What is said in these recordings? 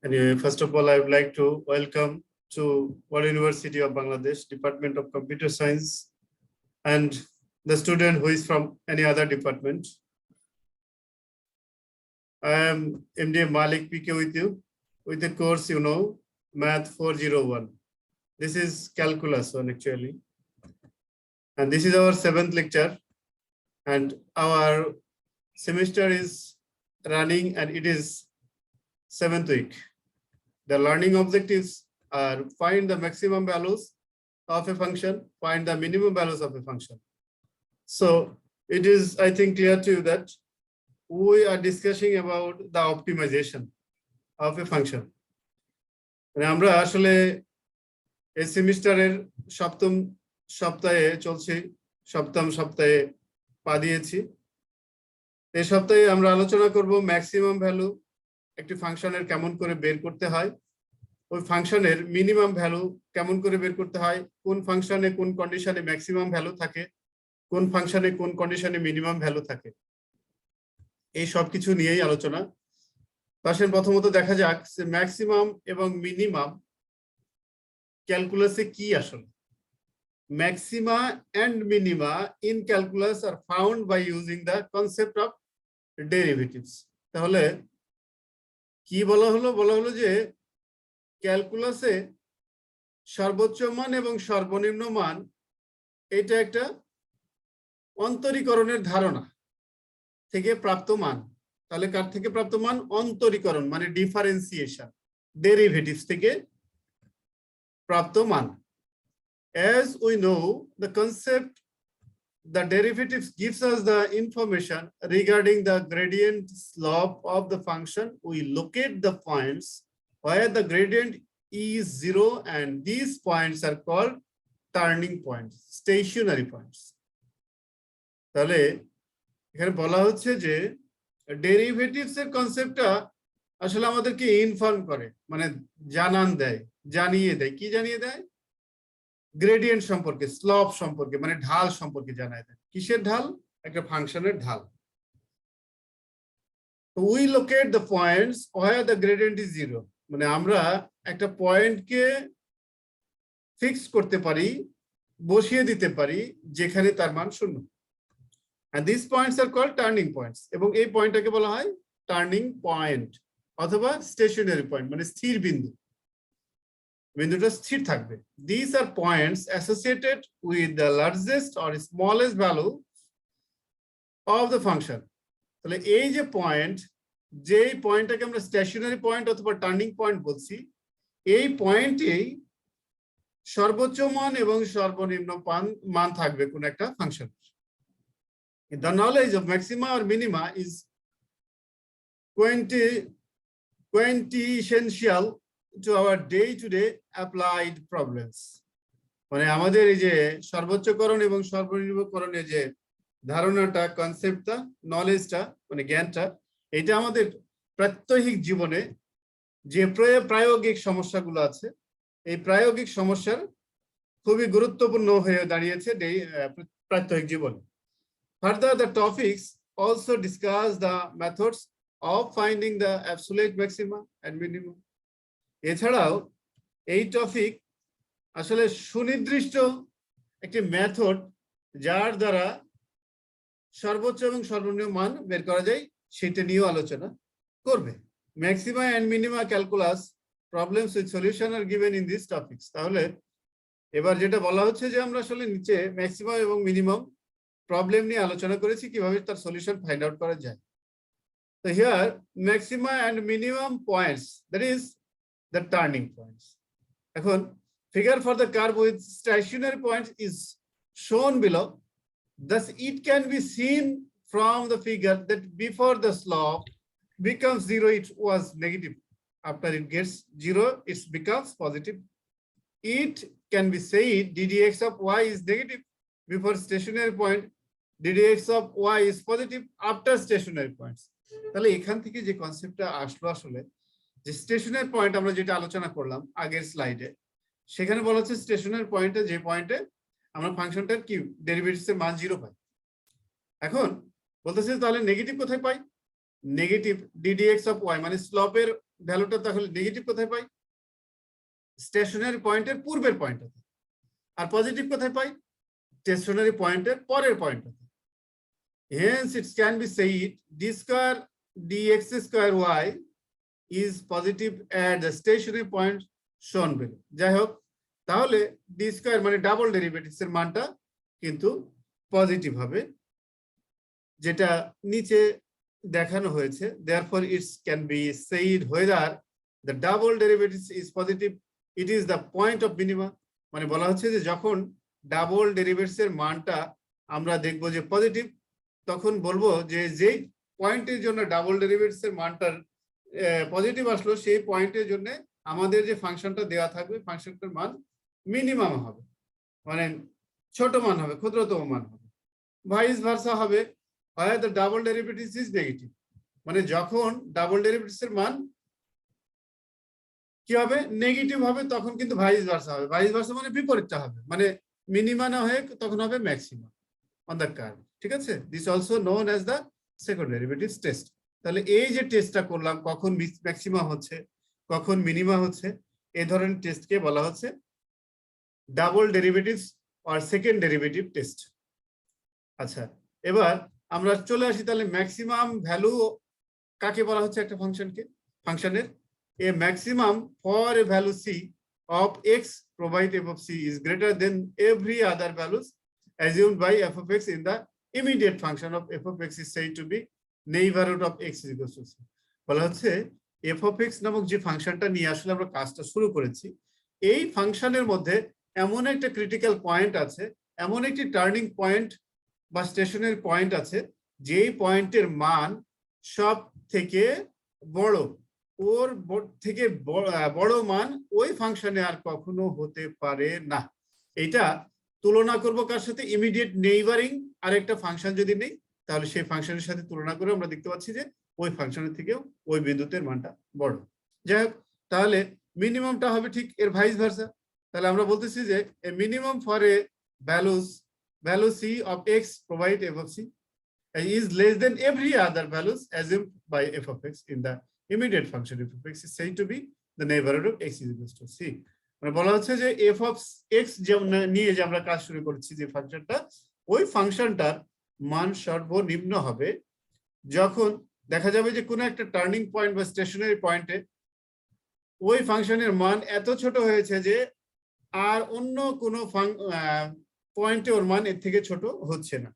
Anyway, first of all, I would like to welcome to World University of Bangladesh, Department of Computer Science, and the student who is from any other department. I am MD Malik PK with you, with the course, Math 401. This is Calculus 1 actually. And this is our 7th lecture. And our semester is running and it is 7th week. The learning objectives are find the maximum values of a function, find the minimum values of a function. So it is, I think, clear to you that we are discussing about the optimization of a function. আমরা আসলে এই সেমিস্টারের সপ্তম সপ্তাহে চলছে, সপ্তম সপ্তাহে পা দিয়েছি। এই সপ্তাহে আমরা আলোচনা করব ম্যাক্সিমাম ভ্যালু একটি ফাংশনের কেমন করে বের করতে হয়, ওই ফাংশনের মিনিমাম ভ্যালু কেমন করে বের করতে হয়, কোন ফাংশনে কোন কন্ডিশনে ম্যাক্সিমাম ভ্যালু থাকে, কোন ফাংশনে কোন কন্ডিশনে মিনিমাম ভ্যালু থাকে, এই সব কিছু নিয়েই আলোচনা। আসেন প্রথমত দেখা যাক যে ম্যাক্সিমাম এবং মিনিমাম ক্যালকুলাসে কি আসলে। Maxima and minima in calculus are found by using the concept of derivatives. তাহলে কি বলা হলো যে ক্যালকুলাসে সর্বোচ্চ মান এবং সর্বনিম্ন মান এটা একটা অন্তরীকরণের ধারণা থেকে প্রাপ্ত মান। তাহলে কার থেকে প্রাপ্ত মান? অন্তরীকরণ মানে ডিফারেন্সিয়েশন, ডেরিভেটিভস থেকে প্রাপ্ত মান। As we know, the concept, the derivatives gives us the information regarding the gradient slope of the function. We locate the points where the gradient is 0 and these points are called turning points, stationary points. তাহলে এখানে বলা হচ্ছে যে derivatives এর কনসেপ্টটা আসলে আমাদেরকে inform করে, মানে জানিয়ে দেয়। কি জানিয়ে দেয়? গ্রেডিয়েন্ট সম্পর্কে, স্লপ সম্পর্কে, মানে ঢাল সম্পর্কে জানায় দেয়। কিসের ঢাল? একটা ফাংশনের ঢাল। We locate the points where the gradient is 0, মানে আমরা একটা পয়েন্টকে ফিক্স করতে পারি, বসিয়ে দিতে পারি যেখানে তার মান 0। and these points are called turning points, এবং এই পয়েন্টটাকে বলা হয় টার্নিং পয়েন্ট অথবা স্টেশনারি পয়েন্ট, মানে স্থির বিন্দু। বিন্দুটা স্থির থাকবে। These are points associated with the largest or smallest value of the function. তাহলে এই যে পয়েন্ট, যেই পয়েন্টটাকে আমরা স্টেশনারি পয়েন্ট অথবা টার্নিং পয়েন্ট বলছি, এই পয়েন্টেই সর্বোচ্চ মান এবং সর্বনিম্ন মান থাকবে কোন একটা function. The knowledge of maxima or minima is quintessential to our day-to-day applied problems. মানে আমাদের এই যে সর্বোচ্চকরণ এবং সর্বনিম্নকরণের যে ধারণাটা, কনসেপ্টটা, নলেজটা, মানে জ্ঞানটা, এটা আমাদের প্রাত্যহিক জীবনে যে প্রায়োগিক সমস্যাগুলো আছে, এই প্রায়োগিক সমস্যার খুবই গুরুত্বপূর্ণ হয়ে দাঁড়িয়েছে প্রাত্যহিক জীবনে। Further, the topics also discuss the methods of finding the absolute maxima and minimum. এছাড়াও এই টপিক আসলে সুনির্দিষ্ট একটি মেথড যার দ্বারা সর্বোচ্চ এবং সর্বনিম্ন মান বের করা যায় সেটা নিয়েও আলোচনা করবে। Maxima and minima calculus problems with solution are given in this topics. তাহলে এবার যেটা বলা হচ্ছে যে আমরা আসলে নিচে ম্যাক্সিমাম এবং মিনিমাম প্রবলেম নিয়ে আলোচনা করেছি, কিভাবে তার সলিউশন ফাইন্ড আউট করা যায়। তো here maxima and minimum points, that is the turning points. এখন figure for the curve with stationary points is shown below. Thus it can be seen from the figure that before the slope becomes 0 it was negative. After it gets 0 it becomes positive. It can be said ddx of y is negative before stationary point, ddx of y is positive after stationary points. তাহলে এখান থেকে যে কনসেপ্টটা আসলো আসলে যে stationery point আমরা যেটা আলোচনা করলাম আগের স্লাইডে, সেখানে বলা হচ্ছে স্টেশনারি পয়েন্টে যে পয়েন্টে আমরা ফাংশনটার কি ডেরিভেটিভস এর মান 0 পাই। এখন বলতেছে তাহলে নেগেটিভ কোথায় পাই? নেগেটিভ ddx of y, মানে স্লোপের ভ্যালুটা তাহলে নেগেটিভ কোথায় পাই? স্টেশনারি পয়েন্টের পূর্বের পয়েন্টটাতে। আর পজিটিভ কোথায় পাই? স্টেশনারি পয়েন্টের পরের পয়েন্টটাতে। Hence it can be said d square dx square y is positive at the stationary point shown below. যাই হোক, তাহলে d স্কয়ার মানে ডাবল ডেরিভেটিভস এর মানটা কিন্তু পজিটিভ হবে, যেটা নিচে দেখানো হয়েছে। therefore it can be said whether the double derivative is positive, it is the point of minima. মানে বলা হচ্ছে যে যখন ডাবল ডেরিভেটিভস এর মানটা আমরা দেখব যে পজিটিভ, তখন বলবো যে যেই পয়েন্টের জন্য ডাবল ডেরিভেটিভস এর মানটার পজিটিভ আসলো, সেই পয়েন্টের জন্য আমাদের যে ফাংশনটা দেওয়া থাকবে, ফাংশনটার মান মিনিমাম হবে, মানে ছোট মান হবে, ক্ষুদ্রতম মান হবে। ভাইস ভার্সা হবে, হয় the double derivatives is negative, মানে যখন ডাবল ডেরিভেটিভস এর মান কি হবে? নেগেটিভ হবে, তখন কিন্তু ভাইস ভার্সা হবে। ভাইস ভার্সা মানে বিপরীতটা হবে, মানে মিনিমা না হয়ে তখন হবে ম্যাক্সিমাম অন দ্য কার্ভ। ঠিক আছে? This also known as the second derivatives test. তাহলে এই যে টেস্টটা করলাম, কখন ম্যাক্সিমা হচ্ছে, কখন মিনিমা হচ্ছে, এই ধরনের টেস্টকে বলা হচ্ছে ডাবল ডেরিভেটিভস আর সেকেন্ড ডেরিভেটিভ টেস্ট। আচ্ছা, এবার আমরা চলে আসি তাহলে ম্যাক্সিমাম ভ্যালু কাকে বলা হচ্ছে একটা ফাংশনের? a maximum for a value c of x provided f of c is greater than every other values assumed by f of x in the immediate function of f of x is said to be neighborhood of x is equal to c. বলা হচ্ছে f of x নামক যে ফাংশনটা নিয়ে আসলে আমরা কাজটা শুরু করেছি, এই ফাংশনের মধ্যে এমন একটা ক্রিটিক্যাল পয়েন্ট আছে, এমন একটি টার্নিং পয়েন্ট বা স্টেশনারি পয়েন্ট আছে, যেই পয়েন্টের মান সব থেকে বড়, ওর থেকে বড় মান ওই ফাংশনে আর কখনো হতে পারে না। এটা তুলনা করব কার সাথে? ইমিডিয়েট নেইবারিং আর একটা ফাংশন যদি নেই, তাহলে সেই ফাংশনের সাথে তুলনা করে আমরা দেখতে পাচ্ছি যে ওই ফাংশনের থেকেও ওই বিন্দুতের মানটা বড়। যাই হোক, তাহলে মিনিমামটা হবে ঠিক এর ভাইস ভার্সা। তাহলে আমরা বলতেছি যে minimum for a value c of x provide f of c is less than every other values assumed by f of x in the immediate function f of x is said to be the neighborhood of x is equal to c. মানে বলা হচ্ছে যে f of x নিয়ে যে আমরা কাজ শুরু করছি, যে ফাংশনটা, ওই ফাংশনটার মান সর্বনিম্ন হবে যখন দেখা যাবে যে কোনো একটা টার্নিং পয়েন্ট বা স্টেশনারি পয়েন্টে ওই ফাংশনের মান এত ছোট হয়েছে যে আর অন্য কোনো পয়েন্টে ওর মান এর থেকে ছোট হচ্ছে না।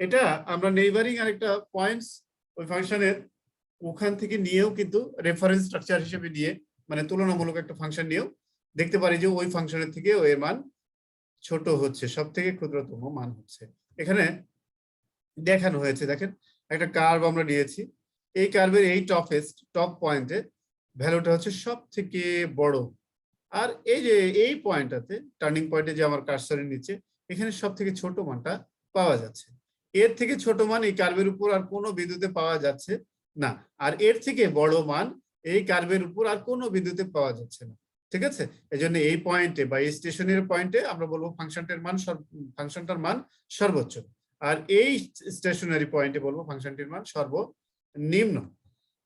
এটা আমরা নেইবারিং আর একটা পয়েন্টস ওই ফাংশনের ওখান থেকে নিয়েও কিন্তু রেফারেন্স স্ট্রাকচার হিসেবে নিয়ে, মানে তুলনামূলক একটা ফাংশন নিয়েও দেখতে পারি যে ওই ফাংশনের থেকে ওই মান ছোট হচ্ছে, সব থেকে ক্ষুদ্রতম মান হচ্ছে। এখানে দেখানো হয়েছে, দেখেন একটা কার্ভ আমরা নিয়েছি, এই কার্ভের এই টপ পয়েন্টে ভ্যালুটা হচ্ছে সব থেকে বড়, আর এই যে এই পয়েন্টটাতে টার্নিং পয়েন্টে যে আমার কার্সরের নিচে, এখানে সব থেকে ছোট মানটা পাওয়া যাচ্ছে। এর থেকে ছোট মান এই কার্ভের উপর আর কোনো বিন্দুতে পাওয়া যাচ্ছে না, আর এর থেকে বড় মান এই কার্ভের উপর আর কোনো বিন্দুতে পাওয়া যাচ্ছে না। ঠিক আছে? এই জন্য এই পয়েন্টে বা এই স্টেশনের পয়েন্টে আমরা বলবো ফাংশনটার মান সর্বোচ্চ, আর এই স্টেশনারি পয়েন্টে বলবো ফাংশনটির মান সর্বনিম্ন।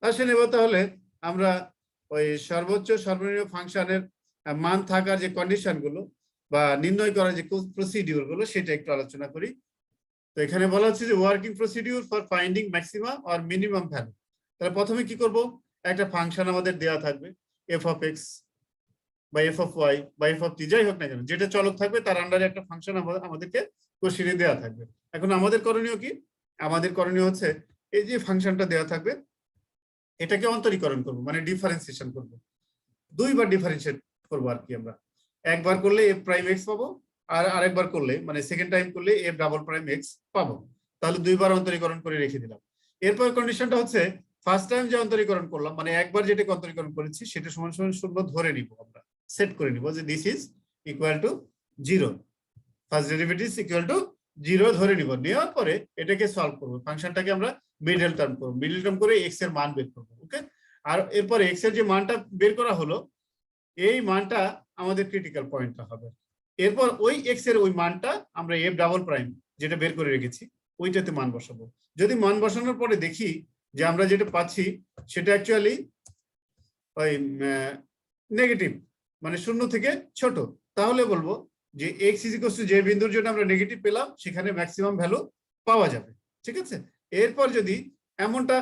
আসেন এবার তাহলে আমরা ওই সর্বোচ্চ সর্বনিম্ন ফাংশনের মান থাকার যে কন্ডিশন গুলো বা নির্ণয় করার যে প্রসিডিউর গুলো, সেটা একটু আলোচনা করি। তো এখানে বলা হচ্ছে যে working procedure for finding maximum or minimum value. তাহলে প্রথমে কি করব? একটা ফাংশন আমাদের দেওয়া থাকবে, এফ অফ এক্স বা এফ অফ ওয়াই বা এফ অফ টি, যাই হোক না কেন, যেটা চলক থাকবে তার আন্ডারে একটা ফাংশন আমাদেরকে কোশ্চেনে দেওয়া থাকবে। এখন আমাদের করণীয় কি? আমাদের করণীয় হচ্ছে এই যে ফাংশনটা দেওয়া থাকবে, এটাকে অন্তরীকরণ করব, মানে ডিফারেন্সিয়েশন করব। দুইবার ডিফারেন্সিয়েট করবো আর কি। আমরা একবার করলে এফ প্রাইম এক্স পাবো, আর আরেকবার করলে মানে সেকেন্ড টাইম করলে এফ ডাবল প্রাইম এক্স পাবো। তাহলে দুইবার অন্তরীকরণ করে রেখে দিলাম। এরপর কন্ডিশনটা হচ্ছে ফার্স্ট টাইম যে অন্তরীকরণ করলাম, মানে একবার যেটাকে অন্তরীকরণ করেছি সেটা সমান সমান শূন্য ধরে নিব, আমরা সেট করে নিব যে this is equal to 0, first derivative equal to 0 ধরে নিব। নেওয়ার পরে এটাকে সলভ করবো, ফাংশনটাকে আমরা মিডল টার্ম করবো, মিডল টার্ম করে এক্স এর মান বের করবো। ওকে, আর এরপরে এক্স এর যে মানটা বের করা হলো, এই মানটা আমাদের ক্রিটিক্যাল পয়েন্টটা হবে। এরপর ওই এক্স এর ওই মানটা আমরা এফ ডাবল প্রাইম যেটা বের করে রেখেছি ওইটাতে মান বসাবো। যদি মান বসানোর পরে দেখি যে আমরা যেটা পাচ্ছি সেটা অ্যাকচুয়ালি ওই নেগেটিভ মানে শূন্য থেকে ছোট, তাহলে বলবো যে এক্স ইজ ইকুয়াল টু যে বিন্দুর জন্য আমরা নেগেটিভ পেলাম সেখানে ম্যাক্সিমাম ভ্যালু পাওয়া যাবে। ঠিক আছে, এরপর যদি এমনটা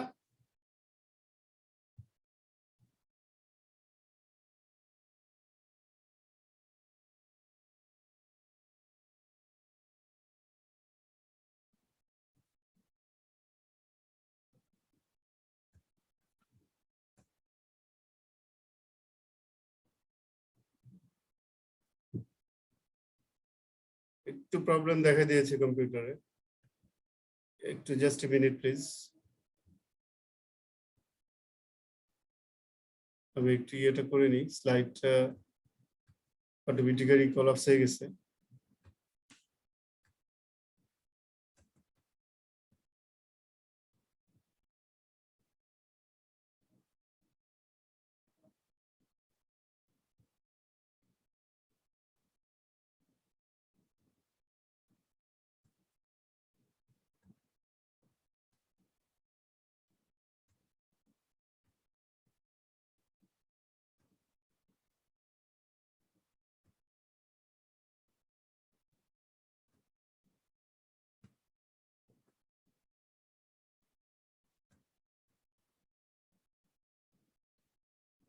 একটু প্রবলেম দেখা দিয়েছে কম্পিউটারে, একটু জাস্ট এ মিনিট প্লিজ। আমি একটু ইয়েটা করে নিই, স্লাইডটা অটোমেটিক্যালি কলাপস হয়ে গেছে।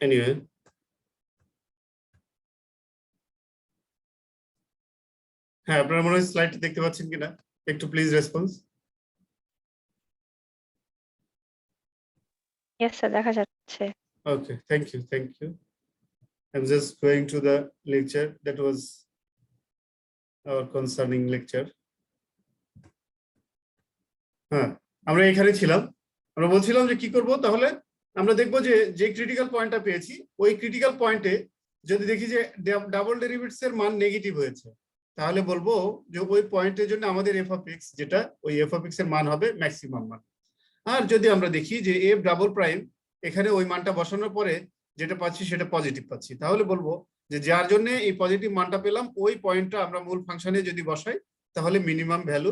এনিওয়ে, হ্যাঁ আপনারা মনে হয় স্লাইডটা দেখতে পাচ্ছেন কিনা, একটু প্লিজ রেসপন্স। Yes, sir, দেখা যাচ্ছে। Okay, thank you, thank you. I'm just going to the lecture. That was our concerning lecture. হ্যাঁ, আমরা এখানে ছিলাম, আমরা বলছিলাম যে কি করব, তাহলে আমরা দেখব যে যে ক্রিটিক্যাল পয়েন্টটা পেয়েছি ওই ক্রিটিক্যাল পয়েন্টে যদি দেখি যে ডাবল ডেরিভেটিভস এর মান নেগেটিভ হয়েছে, তাহলে বলবো যে ওই পয়েন্টের জন্য আমাদের এফ অফ এক্স, যেটা ওই এফ অফ এক্স এর মান হবে ম্যাক্সিমাম মান। আর যদি আমরা দেখি যে এফ ডাবল প্রাইম এখানে ওই মানটা বসানোর পরে যেটা পাচ্ছি সেটা পজিটিভ পাচ্ছি, তাহলে বলবো যে যার জন্য এই পজিটিভ মানটা পেলাম ওই পয়েন্টটা আমরা মূল ফাংশনে যদি বসাই তাহলে মিনিমাম ভ্যালু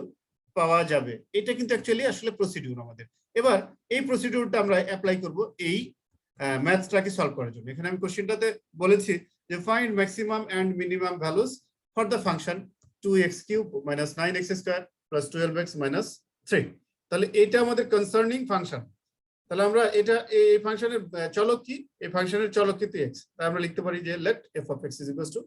পাওয়া যাবে। এটা কিন্তু অ্যাকচুয়ালি আসলে প্রসিডিউর আমাদের। এবার এই প্রসিডিউরটা আমরা অ্যাপ্লাই করব এই ম্যাথসটাকে সলভ করার জন্য। এখানে আমি কোশ্চেনটাতে বলেছি যে find maximum and minimum values for the function 2x cube minus 9x square plus 12x minus 3। তাহলে এটা আমাদের কনসার্নিং ফাংশন। তাহলে আমরা এটা এই ফাংশনের চলক কি, এই ফাংশনের চলক কিন্তু x, তাই আমরা লিখতে পারি যে let f of x is equals to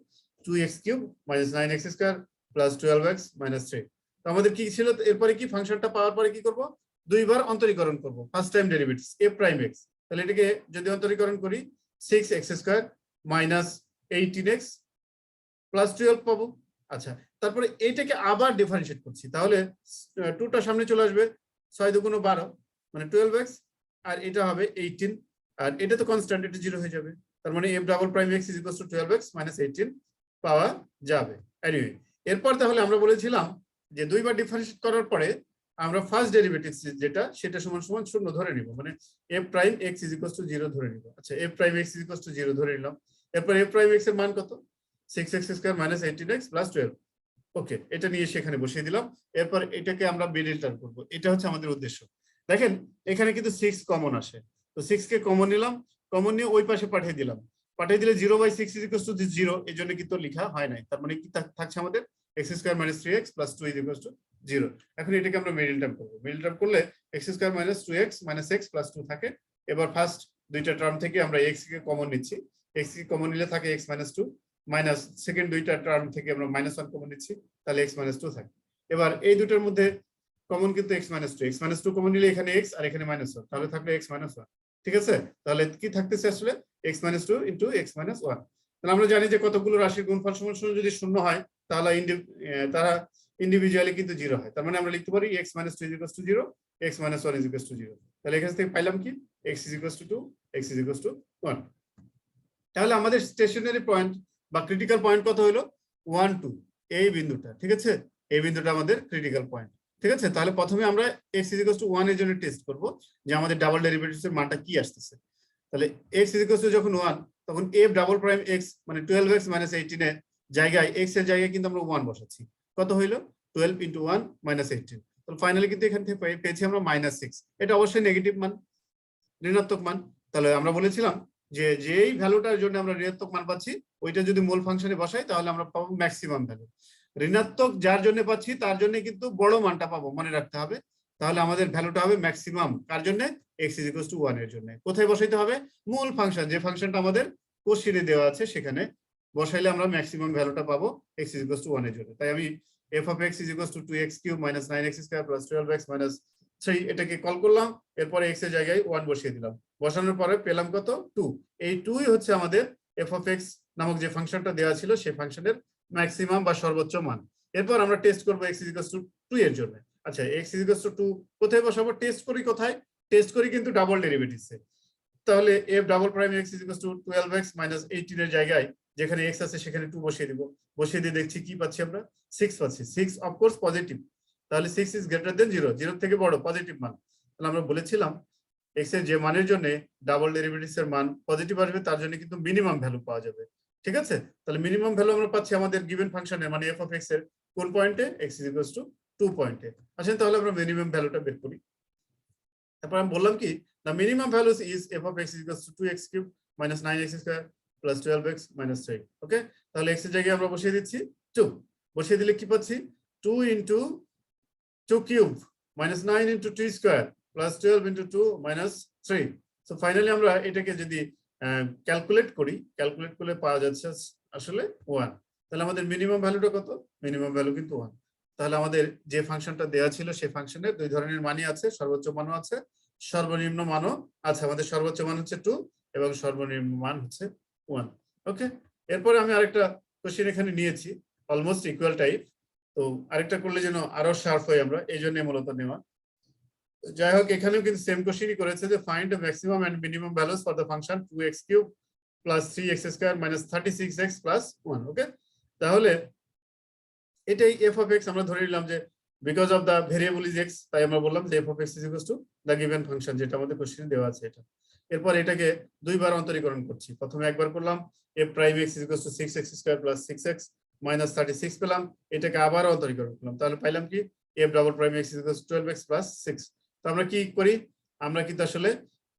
2x cube minus 9x square plus 12x minus 3। তো আমাদের কি ছিল, এরপরে কি ফাংশনটা পাওয়ার পরে কি করব, দুইবার অন্তরীকরণ করব, first time derivatives f prime x। তাহলে এটাকে যদি অন্তরীকরণ করি 6x square minus 18x plus 12 পাবো। আচ্ছা, তারপরে এইটাকে আবার ডিফারেন্সিয়েট করছি, তাহলে 2টা সামনে চলে আসবে, 6 দুগুণ 12 মানে 12x, আর এটা হবে 18, আর এটা তো কনস্ট্যান্ট, এটা 0 হয়ে যাবে। তার মানে f double prime x 12x minus 18 পাওয়া যাবে। এনিওয়ে, এরপর তাহলে আমরা বলেছিলাম যে দুইবার ডিফারেন্সিয়েট করার পরে আমরা ফার্স্ট ডেরিভেটিভ যেটা সেটা সমান সমান 0 ধরে নিব, মানে f প্রাইম x 0 ধরে নিব। আচ্ছা, f প্রাইম x 0 ধরে নিলাম। এরপর f প্রাইম x এর মান কত, 6x square minus 18x plus 12। ওকে, এটা নিয়ে সেখানে বসিয়ে দিলাম। এরপর এটাকে আমরা মিডল টার্ম করব, এটা হচ্ছে আমাদের উদ্দেশ্য। দেখেন এখানে কিন্তু 6 কমন আসে, তো 6 কে কমন নিলাম, কমন নিয়ে ওই পাশে পাঠিয়ে দিলাম, পাঠিয়ে দিলে 0/6 = 0, এই জন্য কিন্তু লেখা হয় নাই। তার মানে কি থাকছে আমাদের x square minus 3x plus 2 = 0। এখন এটাকে আমরা মিডল টার্ম করব, মিডল টার্ম করলে x square minus 2x minus x plus 2 থাকে। এবার ফার্স্ট দুইটা টার্ম থেকে আমরা x কে কমন নিচ্ছি, x কে কমন নিলে থাকে x মাইনাস 2, মাইনাস সেকেন্ড দুইটা টার্ম থেকে আমরা মাইনাস 1 কমন নিচ্ছি, তাহলে x মাইনাস 2 থাকে। এবার এই দুটোর মধ্যে কমন কিন্তু x minus 2, x minus 2 common নিলে এখানে x আর এখানে মাইনাস 1, তাহলে থাকবে x মাইনাস 1। ঠিক আছে, তাহলে কি থাকতেছে আসলে x minus 2 into x minus 1। তাহলে আমরা জানি যে কতগুলো রাশির গুণফল সমান যদি শূন্য হয় তাহলে তারা ইন্ডিভিজুয়ালি কিন্তু 0 হয়। তার মানে আমরা লিখতে পারি x মাইনাস 2 = 0, x মাইনাস 1 = 0। তাহলে এখান থেকে পাইলাম কি x = 2, x = 1। তাহলে আমাদের স্টেশনারি পয়েন্ট বা ক্রিটিক্যাল পয়েন্ট কত হলো, 1 2, এই বিন্দুটা। ঠিক আছে, এই বিন্দুটা আমাদের ক্রিটিক্যাল পয়েন্ট। ঠিক আছে, তাহলে প্রথমে আমরা x = 1 এর জন্য টেস্ট করব যে আমাদের ডাবল ডেরিভেটিভস এর মানটা কি আসতেছে। তাহলে x যখন 1, তখন f ডাবল প্রাইম x মানে 12x মাইনাস 18 এর জায়গায় x এর জায়গায় কিন্তু আমরা 1 বসাচ্ছি। কত হইলো, 12 × 1 মাইনাস 18। তাহলে ফাইনালি কিন্তু এখান থেকে পেয়েছি আমরা -6। এটা অবশ্যই নেগেটিভ মান, ঋণাত্মক মান। তাহলে আমরা বলেছিলাম যে যেই ভ্যালুটার জন্য আমরা ঋণাত্মক মান পাচ্ছি ওইটা যদি মূল ফাংশনে বসাই তাহলে আমরা পাবো ম্যাক্সিমাম ভ্যালু। ঋণাত্মক যার জন্য পাচ্ছি তার জন্য কিন্তু বড় মানটা পাবো, মনে রাখতে হবে। তাহলে আমাদের ভ্যালুটা হবে ম্যাক্সিমাম কার জন্য? x = 1 এর জন্য। কোথায় বসাইতে হবে? মূল ফাংশন, যে ফাংশনটা আমাদের কোশ্চেনে দেওয়া আছে সেখানে বসাইলে আমরা ম্যাক্সিমাম ভ্যালুটা পাবো x = 1 এর জন্য। তাই আমি f of x = 2x³ - 9x² + 12x - 3 এটাকে কল করলাম, এরপরে x এর জায়গায় 1 বসিয়ে দিলাম। বসানোর পরে পেলাম কত? 2। এই 2ই হচ্ছে আমাদের f of x নামক যে ফাংশনটা দেওয়া ছিল সেই ফাংশনের ম্যাক্সিমাম বা সর্বোচ্চ মান। এরপর আমরা টেস্ট করব x = 2 এর জন্য। আচ্ছা, x = 2 কোথায় বসাবো? টেস্ট করি কোথায়? টেস্ট করি কিন্তু ডাবল ডেরিভেটিভসে। তাহলে f double prime x = 12x - 18 এর জায়গায় যেখানে x আছে সেখানে 2 বসিয়ে দিব। বসিয়ে দিয়ে দেখছি কি পাচ্ছি আমরা? 6 পাচ্ছি। 6 অফ কোর্স পজিটিভ। তাহলে 6 ইজ গ্রেটার দেন 0, 0 থেকে বড় পজিটিভ মান। তাহলে আমরা বলেছিলাম x এর যে মানের জন্য ডাবল ডেরিভেটিভস এর মান পজিটিভ আসবে তার জন্য কিন্তু মিনিমাম ভ্যালু পাওয়া যাবে। ঠিক আছে? তাহলে মিনিমাম ভ্যালু আমরা পাচ্ছি আমাদের গিভেন ফাংশনে, মানে f of x এর কোন পয়েন্টে? x = 2 পয়েন্টে। আসেন তাহলে আমরা মিনিমাম ভ্যালুটা বের করি। তারপর আমি বললাম কি, the minimum value is f of x = 2x³ - 9x² + 12x - 3। ওকে, তাহলে x এর জায়গায় আমরা বসিয়ে দিচ্ছি 2। বসিয়ে দিলে কি পাচ্ছি? 2 × 2³ - 9 × 2² + 12 × 2 - 3। সো ফাইনালি আমরা এটাকে যদি ক্যালকুলেট করি, ক্যালকুলেট করলে পাওয়া যাচ্ছে আসলে 1। তাহলে আমাদের মিনিমাম ভ্যালুটা কত? মিনিমাম ভ্যালু কিন্তু 1। তাহলে আমাদের যে ফাংশনটা দেওয়া ছিল সেই ফাংশনের দুই ধরনের মানই আছে, সর্বোচ্চ মানও আছে, সর্বনিম্ন মানও আছে। আমাদের সর্বোচ্চ মান হচ্ছে 2 এবং সর্বনিম্ন মান হচ্ছে 1। ওকে, এরপরে আমি আরেকটা কোশ্চেন এখানে নিয়েছি অলমোস্ট ইকুয়াল টাইপ। তো আরেকটা করলে যেন আরো শার্প হয় আমরা, এই জন্য মূলত নেওয়া। যাই হোক, এখানেও কিন্তু সেম কোশ্চেনই করেছে যে find the maximum and minimum values for the function 2x³ + 3x² - 36x + 1। Okay, তাহলে এটাই f of x আমরা ধরে নিলাম যে because of the variable is x, তাই আমরা বললাম যে f of x = the given function, যেটা আমাদের কোশ্চেনে দেওয়া আছে এটা। এরপর এটাকে দুইবার অন্তরীকরণ করছি। প্রথমে একবার করলাম f prime x = 6x² + 6x - 36 পেলাম, এটাকে আবার অন্তরীকরণ করলাম, তাহলে পাইলাম কি? f double prime x = 12x + 6। তো আমরা কি করি? আমরা কিন্তু আসলে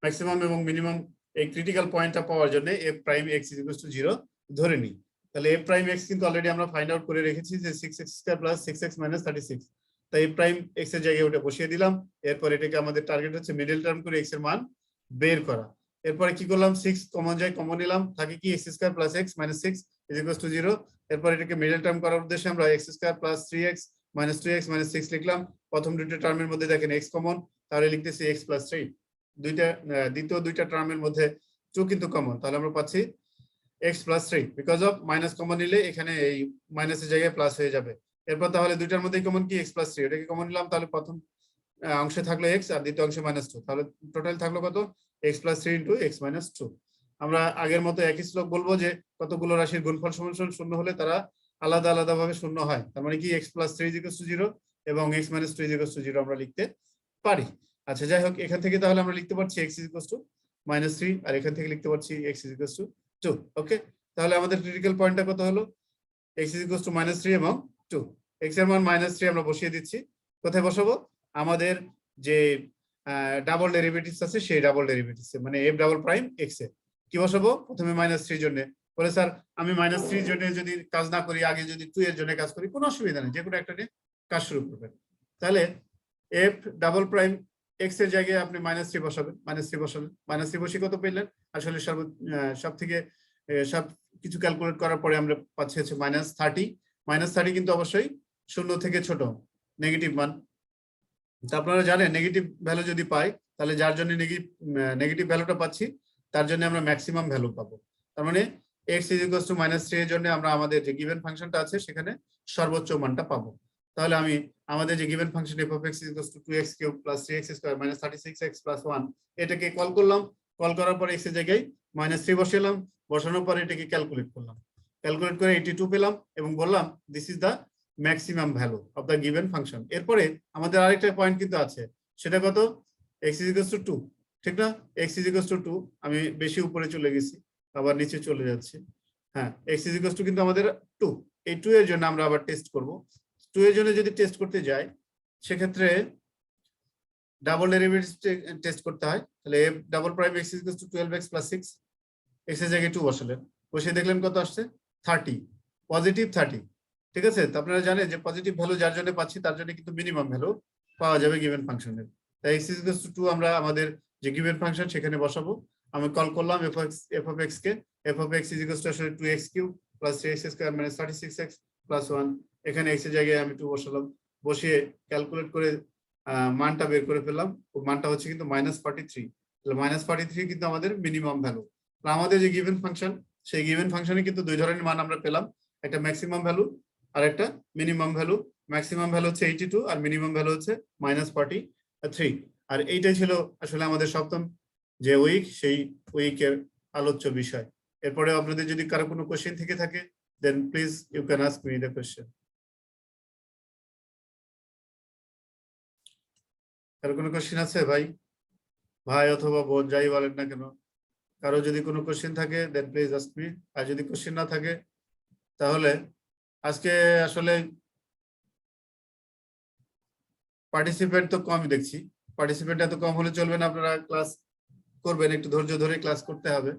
ম্যাক্সিমাম এবং মিনিমাম এই ক্রিটিক্যাল পয়েন্টটা পাওয়ার জন্য f prime x = 0 ধরে নিই। তাহলে f prime x কিন্তু অলরেডি আমরা ফাইন্ড আউট করে রেখেছি যে 6x² + 6x - 36। তাই f prime x এর জায়গায় ওটা বসিয়ে দিলাম। এরপর এটাকে আমাদের টার্গেট হচ্ছে মিডল টার্ম করে x এর মান বের করা। এরপরে কি করলাম? 6 কমন যায়, কমন নিলাম, থাকে কি? x² + x - 6 = 0। এরপর এটাকে মিডল টার্ম করার উদ্দেশ্যে আমরা x² + 3x - 2x - 6 লিখলাম। প্রথম দুটো টার্মের মধ্যে দেখেন x কমন, তাহলে লিখতেছি x + 3। দ্বিতীয় দুইটা টার্মের মধ্যে 2 কিন্তু কমন, তাহলে আমরা পাচ্ছি x + 3। Because of minus common নিলে এখানে এই মাইনাসের জায়গায় প্লাস হয়ে যাবে। এরপর তাহলে দুইটার মধ্যেই কমন কি? x + 3। এটাকে কমন নিলাম, তাহলে প্রথম অংশে থাকলো x আর দ্বিতীয় অংশে -2, তাহলে টোটাল থাকলো কত? x + 3 × x - 2। আমরা আগের মতো একই শ্লোক বলবো যে কতগুলো রাশির গুণফল সমান শূন্য হলে তারা আলাদা আলাদা ভাবে শূন্য হয়। তার মানে কি? x + 3 = 0 এবং x - 2 = 0 আমরা লিখতে পারি। আচ্ছা, যাই হোক, এখান থেকে তাহলে আমরা লিখতে পারছি x = -3 আর এখান থেকে লিখতে পারছি x = 2। ওকে, তাহলে আমাদের ক্রিটিক্যাল পয়েন্টটা কত হলো? x = -3 এবং 2। x এর মান -3 আমরা বসিয়ে দিচ্ছি। কোথায় বসাবো? আমাদের যে ডাবল ডেরিভেটিভস আছে সেই ডাবল ডেরিভেটিভস মানে f ডাবল প্রাইম x এ কি বসাবো? প্রথমে -3 জন্য বলে স্যার আমি -3 জন্য যদি কাজ না করি, আগে যদি 2 এর জন্য কাজ করি, কোনো অসুবিধা নেই, যে কোনো একটা নিয়ে কাজ শুরু করবেন। তাহলে f ডাবল প্রাইম x এর জায়গায় আপনি -3 বসাবেন, -3 বসাবেন, -3 বসে কত পেলেন? আসলে সব থেকে সব কিছু ক্যালকুলেট করার পরে আমরা পাচ্ছি হচ্ছে -30। -30 কিন্তু অবশ্যই 0 থেকে ছোট, নেগেটিভ মান। তা আপনারা জানেন নেগেটিভ ভ্যালু যদি পাই তাহলে যার জন্য নেগেটিভ ভ্যালুটা পাচ্ছি তার জন্য আমরা ম্যাক্সিমাম ভ্যালু পাবো। তার মানে x = -3 এর জন্য আমরা আমাদের যে গিভেন ফাংশনটা আছে সেখানে সর্বোচ্চ মানটা পাবো। তাহলে আমি আমাদের যে given function f of x = 2x³ + 3x² - 36x + 1 এটাকে কল করলাম। কল করার পর x এর জায়গায় -3 বসালাম, বসানোর পর এটাকে ক্যালকুলেট করলাম, ক্যালকুলেট করে 82 পেলাম এবং বললাম this is the maximum value of the given function. এরপরে আমাদের আরেকটা পয়েন্ট কিন্তু আছে, সেটা কত? x = 2, ঠিক না? x = 2, আমি বেশি উপরে চলে গেছি, আবার নিচে চলে যাচ্ছি। হ্যাঁ, x = কিন্তু আমাদের 2। এই 2 এর জন্য আমরা আবার টেস্ট করব। 2 এর জন্য যদি টেস্ট করতে যাই সেক্ষেত্রে ডাবল ডেরিভেটিভ টেস্ট করতে হয়। তাহলে f double prime x = 12x + 6 x এর জায়গায় 2 বসালেন, বসিয়ে দেখলেন কত আসছে 30, পজিটিভ 30। ঠিক আছে, তো আপনারা জানেন যে পজিটিভ ভ্যালু যার জন্য পাচ্ছি তার জন্য কিন্তু মিনিমাম ভ্যালু পাওয়া যাবে গিভেন ফাংশনের। তাই x ইকুয়াল টু 2 আমরা আমাদের যে গিভেন ফাংশন সেখানে বসাবো। আমি কল করলাম f of x K, f of x is equal to আসলে 2x cube plus 3x square minus 36x plus 1। এখানে x এর জায়গায় আমি 2 বসালাম, বসিয়ে ক্যালকুলেট করে মানটা বের করে ফেললাম। মানটা হচ্ছে কিন্তু -43। তাহলে -43 কিন্তু আমাদের মিনিমাম ভ্যালু। আমাদের যে গিভেন ফাংশন, সেই গিভেন ফাংশনে কিন্তু দুই ধরনের মান আমরা পেলাম, একটা ম্যাক্সিমাম ভ্যালু আর একটা মিনিমাম ভ্যালু। ম্যাক্সিমাম ভ্যালু হচ্ছে 82 আর মিনিমাম ভ্যালু হচ্ছে -43। আর এইটাই ছিল আসলে আমাদের সপ্তম যে উইক, সেই উইকের আলোচ্য বিষয়। এরপরে আপনাদের যদি কারো কোনো কোশ্চেন থেকে থাকে, then please you can ask me the question. কারো কোনো কোশ্চেন আছে ভাই, ভাই অথবা বোন যাই বলেন না কেন, কারো যদি কোনো কোশ্চেন থাকে দেন প্লিজ আস্ক মি। আর যদি কোশ্চেন না থাকে তাহলে আজকে আসলে পার্টিসিপেন্ট তো কমই দেখছি। পার্টিসিপেন্ট এত কম হলে চলবে না, আপনারা ক্লাস করবেন, একটু ধৈর্য ধরে ক্লাস করতে হবে।